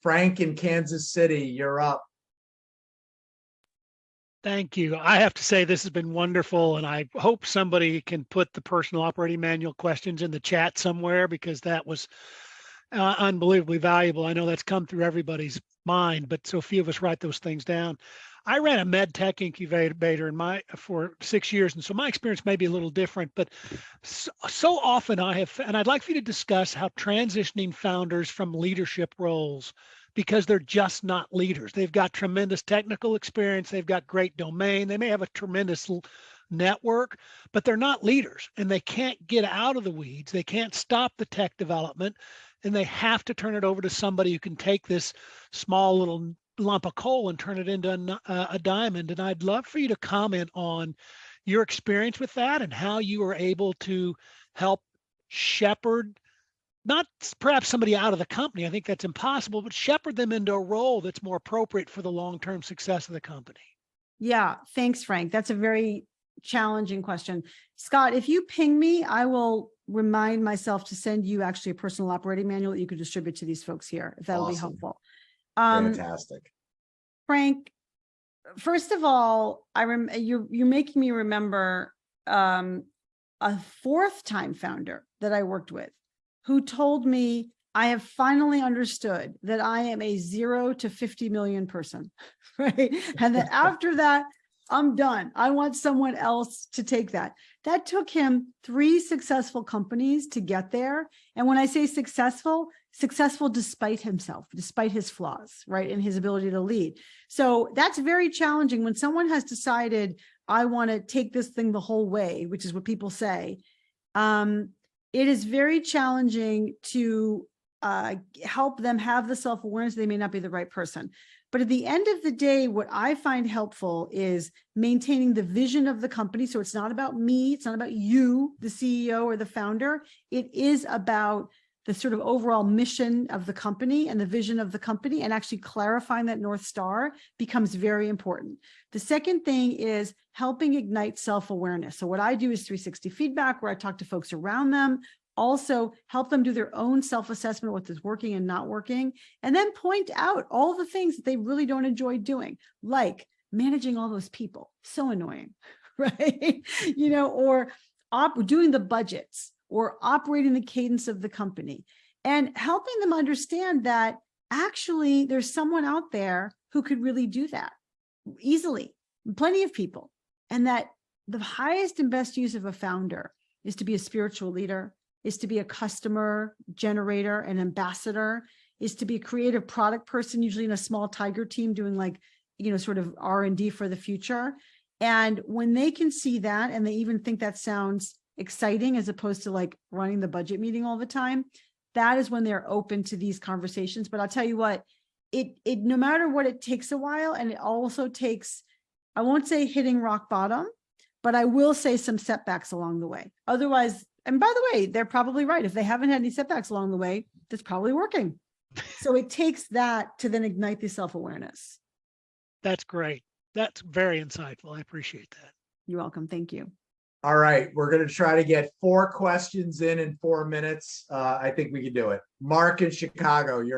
Frank in Kansas City, you're up. Thank you. I have to say this has been wonderful, and I hope somebody can put the personal operating manual questions in the chat somewhere, because that was unbelievably valuable. I know that's come through everybody's mind, but so few of us write those things down. I ran a med tech incubator for 6 years, and so my experience may be a little different, but so often and I'd like for you to discuss how transitioning founders from leadership roles, because they're just not leaders. They've got tremendous technical experience. They've got great domain. They may have a tremendous network, but they're not leaders, and they can't get out of the weeds. They can't stop the tech development, and they have to turn it over to somebody who can take this small little lump of coal and turn it into a diamond. And I'd love for you to comment on your experience with that and how you were able to help shepherd, not perhaps somebody out of the company, I think that's impossible, but shepherd them into a role that's more appropriate for the long-term success of the company. Yeah, thanks, Frank. That's a very challenging question. Scott, if you ping me, I will remind myself to send you actually a personal operating manual that you could distribute to these folks here, if that'll be helpful. Fantastic. Frank, first of all, you're making me remember a fourth-time founder that I worked with who told me, I have finally understood that I am a 0 to 50 million person, right? And that after that, I'm done. I want someone else to take that. That took him 3 successful companies to get there. And when I say successful despite himself, despite his flaws, right? And his ability to lead. So that's very challenging when someone has decided, I want to take this thing the whole way, which is what people say. It is very challenging to help them have the self-awareness. They may not be the right person. But at the end of the day, what I find helpful is maintaining the vision of the company. So it's not about me. It's not about you, the CEO or the founder. It is about the sort of overall mission of the company and the vision of the company, and actually clarifying that North Star becomes very important. The second thing is helping ignite self-awareness. So what I do is 360 feedback, where I talk to folks around them, also help them do their own self-assessment, what is working and not working, and then point out all the things that they really don't enjoy doing, like managing all those people. So annoying, right? Or doing the budgets, or operating the cadence of the company, and helping them understand that actually there's someone out there who could really do that easily, plenty of people, and that the highest and best use of a founder is to be a spiritual leader, is to be a customer generator, an ambassador, is to be a creative product person, usually in a small tiger team doing sort of R&D for the future. And when they can see that, and they even think that sounds exciting as opposed to like running the budget meeting all the time, that is when they're open to these conversations. But I'll tell you what, it no matter what, it takes a while, and it also takes, I won't say hitting rock bottom, but I will say some setbacks along the way. Otherwise, and by the way, they're probably right. If they haven't had any setbacks along the way, that's probably working. So it takes that to then ignite the self-awareness. That's great. That's very insightful. I appreciate that. You're welcome. Thank you. All right, we're going to try to get 4 questions in 4 minutes. I think we can do it. Mark in Chicago, you're